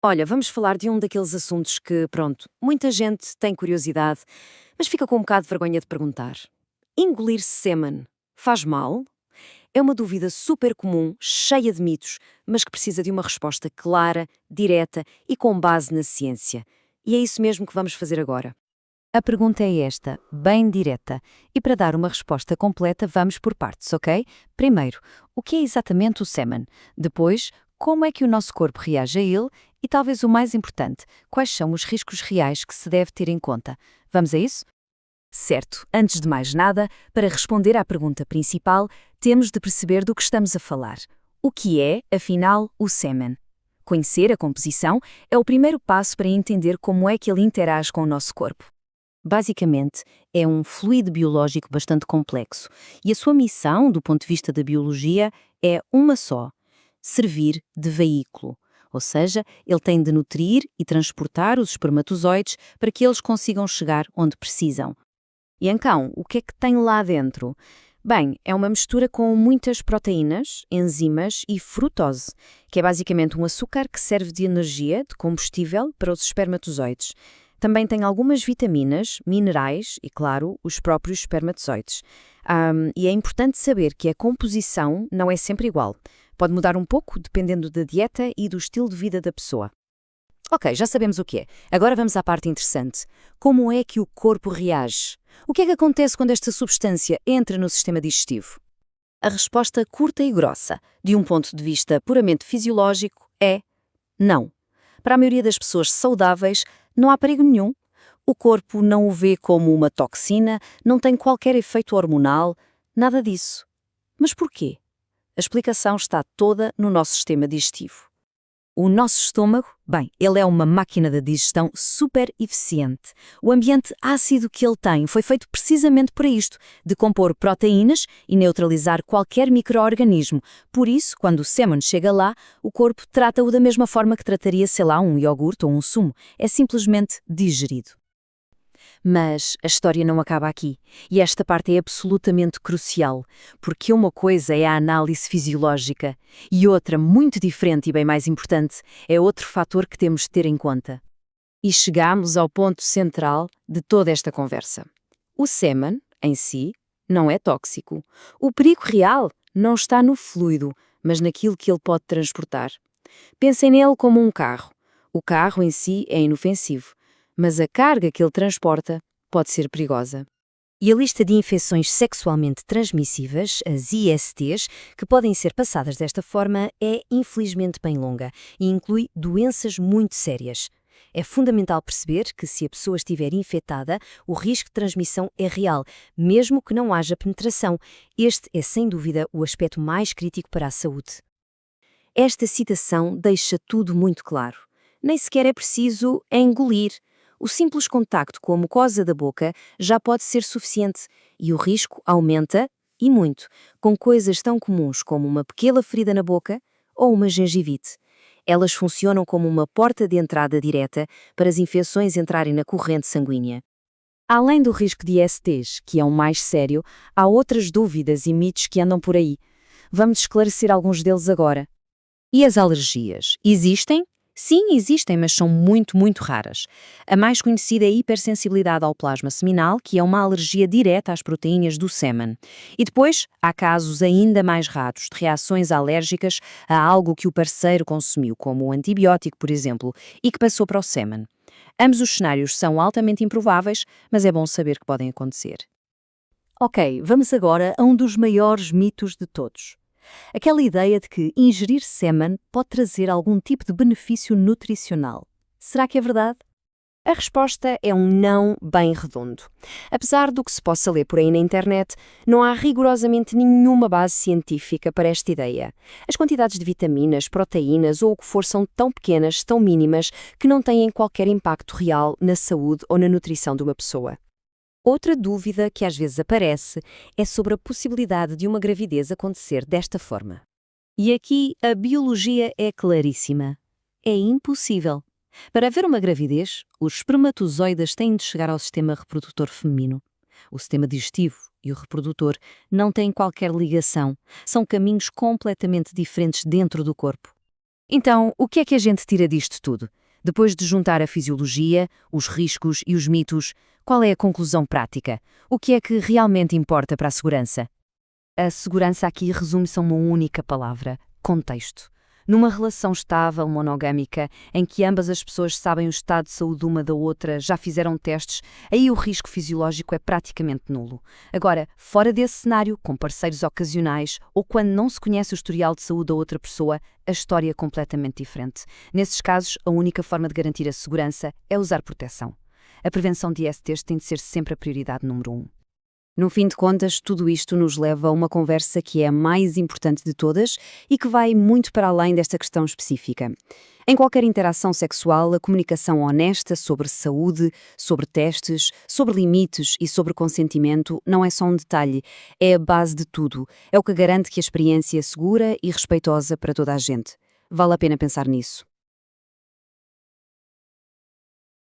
Olha, vamos falar de um daqueles assuntos que, pronto, muita gente tem curiosidade, mas fica com um bocado de vergonha de perguntar. Engolir sêmen faz mal? É uma dúvida super comum, cheia de mitos, mas que precisa de uma resposta clara, direta e com base na ciência. E é isso mesmo que vamos fazer agora. A pergunta é esta, bem direta. E para dar uma resposta completa, vamos por partes, ok? Primeiro, o que é exatamente o sêmen? Depois, como é que o nosso corpo reage a ele? E talvez o mais importante, quais são os riscos reais que se deve ter em conta? Vamos a isso? Certo, antes de mais nada, para responder à pergunta principal, temos de perceber do que estamos a falar. O que é, afinal, o sêmen? Conhecer a composição é o primeiro passo para entender como é que ele interage com o nosso corpo. Basicamente, é um fluido biológico bastante complexo e a sua missão, do ponto de vista da biologia, é uma só: servir de veículo. Ou seja, ele tem de nutrir e transportar os espermatozoides para que eles consigam chegar onde precisam. E então, o que é que tem lá dentro? Bem, é uma mistura com muitas proteínas, enzimas e frutose, que é basicamente um açúcar que serve de energia, de combustível para os espermatozoides. Também tem algumas vitaminas, minerais e, claro, os próprios espermatozoides. E é importante saber que a composição não é sempre igual. Pode mudar um pouco dependendo da dieta e do estilo de vida da pessoa. Ok, já sabemos o que é. Agora vamos à parte interessante. Como é que o corpo reage? O que é que acontece quando esta substância entra no sistema digestivo? A resposta curta e grossa, de um ponto de vista puramente fisiológico, é não. Para a maioria das pessoas saudáveis, não há perigo nenhum. O corpo não o vê como uma toxina, não tem qualquer efeito hormonal, nada disso. Mas porquê? A explicação está toda no nosso sistema digestivo. O nosso estômago, bem, ele é uma máquina de digestão super eficiente. O ambiente ácido que ele tem foi feito precisamente para isto, decompor proteínas e neutralizar qualquer micro-organismo. Por isso, quando o sêmen chega lá, o corpo trata-o da mesma forma que trataria, sei lá, um iogurte ou um sumo. É simplesmente digerido. Mas a história não acaba aqui, e esta parte é absolutamente crucial, porque uma coisa é a análise fisiológica e outra, muito diferente e bem mais importante, é outro fator que temos de ter em conta. E chegamos ao ponto central de toda esta conversa. O sêmen, em si, não é tóxico. O perigo real não está no fluido, mas naquilo que ele pode transportar. Pensem nele como um carro. O carro em si é inofensivo, mas a carga que ele transporta pode ser perigosa. E a lista de infecções sexualmente transmissíveis, as ISTs, que podem ser passadas desta forma, é infelizmente bem longa e inclui doenças muito sérias. É fundamental perceber que se a pessoa estiver infectada, o risco de transmissão é real, mesmo que não haja penetração. Este é, sem dúvida, o aspecto mais crítico para a saúde. Esta citação deixa tudo muito claro. Nem sequer é preciso engolir. O simples contacto com a mucosa da boca já pode ser suficiente e o risco aumenta, e muito, com coisas tão comuns como uma pequena ferida na boca ou uma gengivite. Elas funcionam como uma porta de entrada direta para as infecções entrarem na corrente sanguínea. Além do risco de ISTs, que é o mais sério, há outras dúvidas e mitos que andam por aí. Vamos esclarecer alguns deles agora. E as alergias? Existem? Sim, existem, mas são muito, muito raras. A mais conhecida é a hipersensibilidade ao plasma seminal, que é uma alergia direta às proteínas do sêmen. E depois, há casos ainda mais raros de reações alérgicas a algo que o parceiro consumiu, como o antibiótico, por exemplo, e que passou para o sêmen. Ambos os cenários são altamente improváveis, mas é bom saber que podem acontecer. Ok, vamos agora a um dos maiores mitos de todos. Aquela ideia de que ingerir sêmen pode trazer algum tipo de benefício nutricional. Será que é verdade? A resposta é um não bem redondo. Apesar do que se possa ler por aí na internet, não há rigorosamente nenhuma base científica para esta ideia. As quantidades de vitaminas, proteínas ou o que for são tão pequenas, tão mínimas, que não têm qualquer impacto real na saúde ou na nutrição de uma pessoa. Outra dúvida que às vezes aparece é sobre a possibilidade de uma gravidez acontecer desta forma. E aqui a biologia é claríssima. É impossível. Para haver uma gravidez, os espermatozoides têm de chegar ao sistema reprodutor feminino. O sistema digestivo e o reprodutor não têm qualquer ligação. São caminhos completamente diferentes dentro do corpo. Então, o que é que a gente tira disto tudo? Depois de juntar a fisiologia, os riscos e os mitos, qual é a conclusão prática? O que é que realmente importa para a segurança? A segurança aqui resume-se a uma única palavra: contexto. Numa relação estável, monogâmica, em que ambas as pessoas sabem o estado de saúde uma da outra, já fizeram testes, aí o risco fisiológico é praticamente nulo. Agora, fora desse cenário, com parceiros ocasionais ou quando não se conhece o historial de saúde da outra pessoa, a história é completamente diferente. Nesses casos, a única forma de garantir a segurança é usar proteção. A prevenção de ISTs tem de ser sempre a prioridade número 1. No fim de contas, tudo isto nos leva a uma conversa que é a mais importante de todas e que vai muito para além desta questão específica. Em qualquer interação sexual, a comunicação honesta sobre saúde, sobre testes, sobre limites e sobre consentimento não é só um detalhe, é a base de tudo. É o que garante que a experiência é segura e respeitosa para toda a gente. Vale a pena pensar nisso.